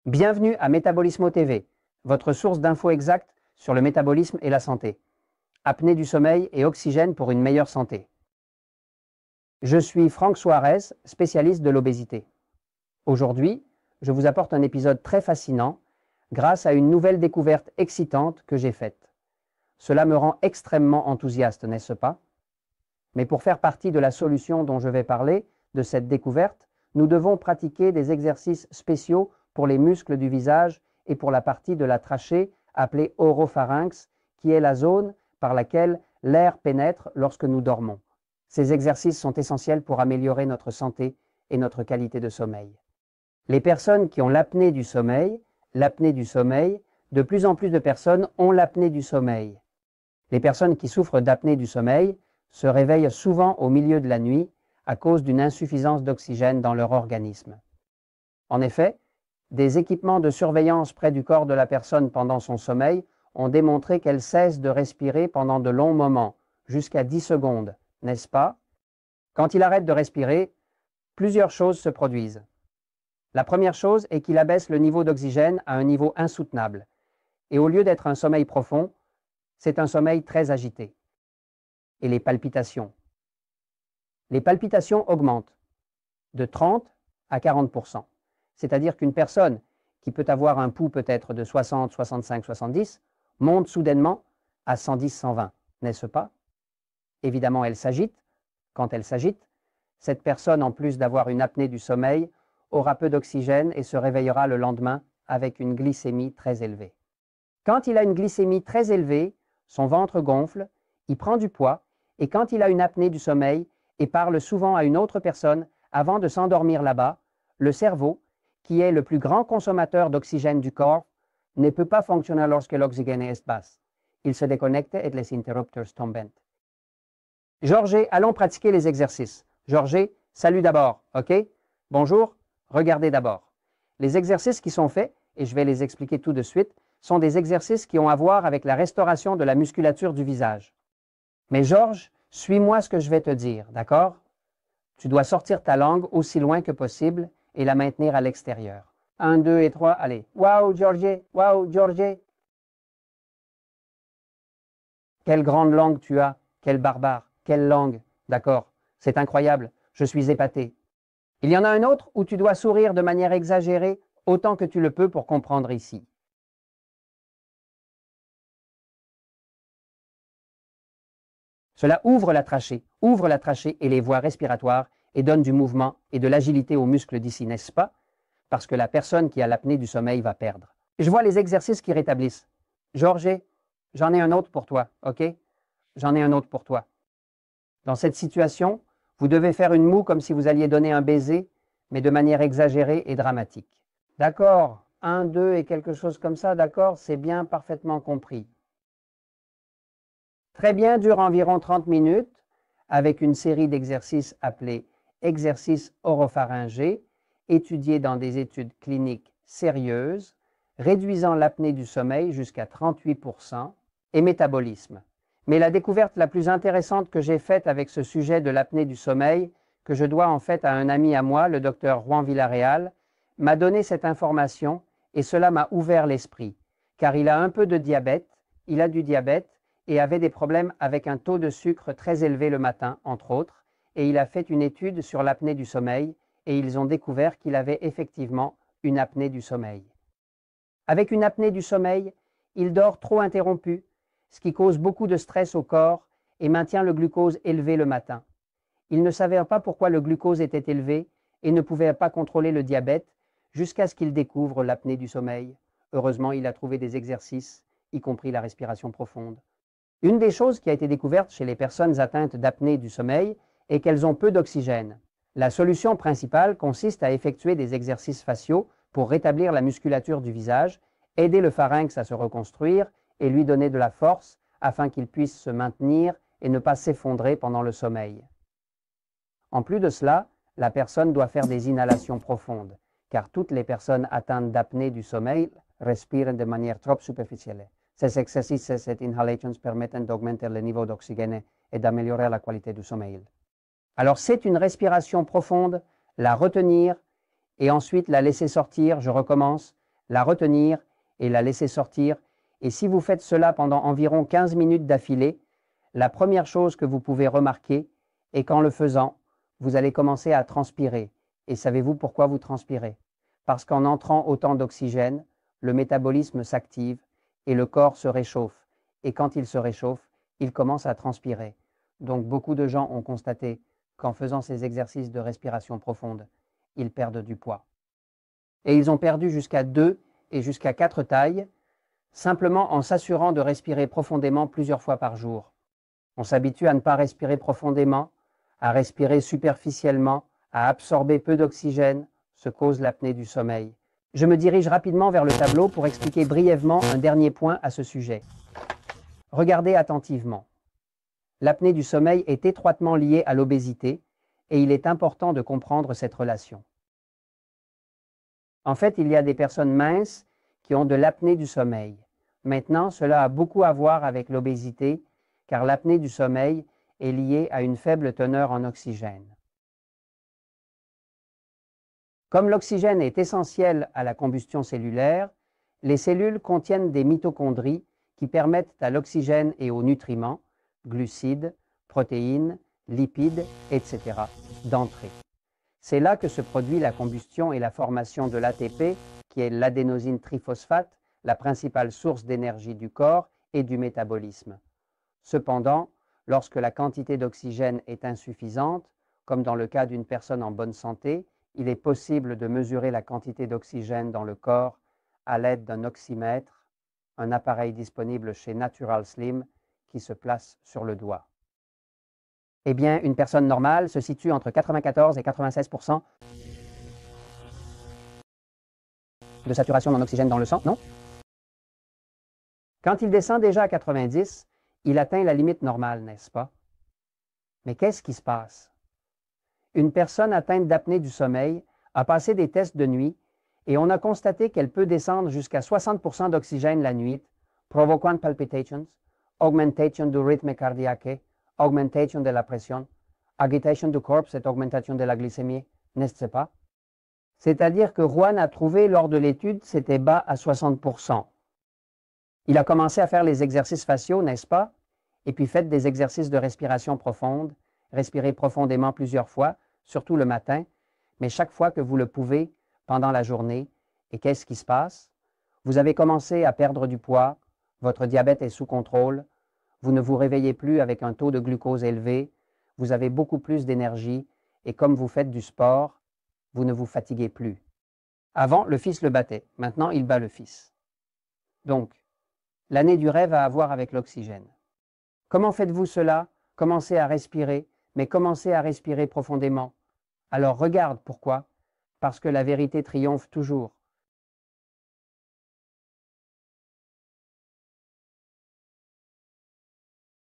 Bienvenue à Métabolismo TV, votre source d'infos exactes sur le métabolisme et la santé. Apnée du sommeil et oxygène pour une meilleure santé. Je suis Franck Suarez, spécialiste de l'obésité. Aujourd'hui, je vous apporte un épisode très fascinant grâce à une nouvelle découverte excitante que j'ai faite. Cela me rend extrêmement enthousiaste, n'est-ce pas? Mais pour faire partie de la solution dont je vais parler, de cette découverte, nous devons pratiquer des exercices spéciaux pour les muscles du visage et pour la partie de la trachée appelée oropharynx, qui est la zone par laquelle l'air pénètre lorsque nous dormons. Ces exercices sont essentiels pour améliorer notre santé et notre qualité de sommeil. Les personnes qui ont l'apnée du sommeil, de plus en plus de personnes ont l'apnée du sommeil. Les personnes qui souffrent d'apnée du sommeil se réveillent souvent au milieu de la nuit à cause d'une insuffisance d'oxygène dans leur organisme. En effet, des équipements de surveillance près du corps de la personne pendant son sommeil ont démontré qu'elle cesse de respirer pendant de longs moments, jusqu'à 10 secondes, n'est-ce pas? Quand il arrête de respirer, plusieurs choses se produisent. La première chose est qu'il abaisse le niveau d'oxygène à un niveau insoutenable, et au lieu d'être un sommeil profond, c'est un sommeil très agité. Et les palpitations. Les palpitations augmentent de 30 à 40%. C'est-à-dire qu'une personne qui peut avoir un pouls peut-être de 60, 65, 70 monte soudainement à 110, 120, n'est-ce pas? Évidemment, elle s'agite. Quand elle s'agite, cette personne, en plus d'avoir une apnée du sommeil, aura peu d'oxygène et se réveillera le lendemain avec une glycémie très élevée. Quand il a une glycémie très élevée, son ventre gonfle, il prend du poids, et quand il a une apnée du sommeil et parle souvent à une autre personne avant de s'endormir là-bas, le cerveau, qui est le plus grand consommateur d'oxygène du corps, ne peut pas fonctionner lorsque l'oxygène est bas. Il se déconnecte et les interrupteurs tombent. Georges, allons pratiquer les exercices. Georges, salut d'abord, ok? Bonjour, regardez d'abord. Les exercices qui sont faits, et je vais les expliquer tout de suite, sont des exercices qui ont à voir avec la restauration de la musculature du visage. Mais Georges, suis-moi ce que je vais te dire, d'accord? Tu dois sortir ta langue aussi loin que possible et la maintenir à l'extérieur. 1, 2 et 3, allez. Waouh, Georges! Waouh, Georges! Quelle grande langue tu as! Quel barbare! Quelle langue! D'accord, c'est incroyable, je suis épaté. Il y en a un autre où tu dois sourire de manière exagérée autant que tu le peux pour comprendre ici. Cela ouvre la trachée et les voies respiratoires et donne du mouvement et de l'agilité aux muscles d'ici, n'est-ce pas? Parce que la personne qui a l'apnée du sommeil va perdre. Je vois les exercices qui rétablissent. Georges, j'en ai un autre pour toi, ok? J'en ai un autre pour toi. Dans cette situation, vous devez faire une moue comme si vous alliez donner un baiser, mais de manière exagérée et dramatique. D'accord, 1, 2 et quelque chose comme ça, d'accord, c'est bien parfaitement compris. Très bien, dure environ 30 minutes avec une série d'exercices appelés exercices oropharyngés, étudiés dans des études cliniques sérieuses, réduisant l'apnée du sommeil jusqu'à 38% et métabolisme. Mais la découverte la plus intéressante que j'ai faite avec ce sujet de l'apnée du sommeil, que je dois en fait à un ami à moi, le docteur Juan Villarreal, m'a donné cette information et cela m'a ouvert l'esprit, car il a un peu de diabète, il a du diabète, et avait des problèmes avec un taux de sucre très élevé le matin, entre autres, et il a fait une étude sur l'apnée du sommeil, et ils ont découvert qu'il avait effectivement une apnée du sommeil. Avec une apnée du sommeil, il dort trop interrompu, ce qui cause beaucoup de stress au corps et maintient le glucose élevé le matin. Il ne savait pas pourquoi le glucose était élevé et ne pouvait pas contrôler le diabète jusqu'à ce qu'il découvre l'apnée du sommeil. Heureusement, il a trouvé des exercices, y compris la respiration profonde. Une des choses qui a été découverte chez les personnes atteintes d'apnée du sommeil est qu'elles ont peu d'oxygène. La solution principale consiste à effectuer des exercices faciaux pour rétablir la musculature du visage, aider le pharynx à se reconstruire et lui donner de la force afin qu'il puisse se maintenir et ne pas s'effondrer pendant le sommeil. En plus de cela, la personne doit faire des inhalations profondes, car toutes les personnes atteintes d'apnée du sommeil respirent de manière trop superficielle. Ces exercices et ces inhalations permettent d'augmenter le niveau d'oxygène et d'améliorer la qualité du sommeil. Alors c'est une respiration profonde, la retenir et ensuite la laisser sortir, je recommence, la retenir et la laisser sortir. Et si vous faites cela pendant environ 15 minutes d'affilée, la première chose que vous pouvez remarquer est qu'en le faisant, vous allez commencer à transpirer. Et savez-vous pourquoi vous transpirez? Parce qu'en entrant autant d'oxygène, le métabolisme s'active et le corps se réchauffe. Et quand il se réchauffe, il commence à transpirer. Donc beaucoup de gens ont constaté qu'en faisant ces exercices de respiration profonde, ils perdent du poids. Et ils ont perdu jusqu'à 2 et jusqu'à 4 tailles, simplement en s'assurant de respirer profondément plusieurs fois par jour. On s'habitue à ne pas respirer profondément, à respirer superficiellement, à absorber peu d'oxygène, ce cause l'apnée du sommeil. Je me dirige rapidement vers le tableau pour expliquer brièvement un dernier point à ce sujet. Regardez attentivement. L'apnée du sommeil est étroitement liée à l'obésité et il est important de comprendre cette relation. En fait, il y a des personnes minces qui ont de l'apnée du sommeil. Maintenant, cela a beaucoup à voir avec l'obésité car l'apnée du sommeil est liée à une faible teneur en oxygène. Comme l'oxygène est essentiel à la combustion cellulaire, les cellules contiennent des mitochondries qui permettent à l'oxygène et aux nutriments, glucides, protéines, lipides, etc., d'entrer. C'est là que se produit la combustion et la formation de l'ATP, qui est l'adénosine triphosphate, la principale source d'énergie du corps et du métabolisme. Cependant, lorsque la quantité d'oxygène est insuffisante, comme dans le cas d'une personne en bonne santé, il est possible de mesurer la quantité d'oxygène dans le corps à l'aide d'un oxymètre, un appareil disponible chez Natural Slim qui se place sur le doigt. Eh bien, une personne normale se situe entre 94 et 96% de saturation en oxygène dans le sang, non? Quand il descend déjà à 90, il atteint la limite normale, n'est-ce pas? Mais qu'est-ce qui se passe? Une personne atteinte d'apnée du sommeil a passé des tests de nuit et on a constaté qu'elle peut descendre jusqu'à 60% d'oxygène la nuit, provoquant palpitations, augmentation du rythme cardiaque, augmentation de la pression, agitation du corps et augmentation de la glycémie, n'est-ce pas? C'est-à-dire que Juan a trouvé lors de l'étude c'était bas à 60%. Il a commencé à faire les exercices faciaux, n'est-ce pas? Et puis faites des exercices de respiration profonde, respirez profondément plusieurs fois, surtout le matin, mais chaque fois que vous le pouvez pendant la journée. Et qu'est-ce qui se passe? Vous avez commencé à perdre du poids, votre diabète est sous contrôle, vous ne vous réveillez plus avec un taux de glucose élevé, vous avez beaucoup plus d'énergie et comme vous faites du sport, vous ne vous fatiguez plus. Avant, le fils le battait, maintenant il bat le fils. Donc, l'année du rêve a à voir avec l'oxygène. Comment faites-vous cela? Commencez à respirer, mais commencez à respirer profondément. Alors regarde pourquoi. Parce que la vérité triomphe toujours.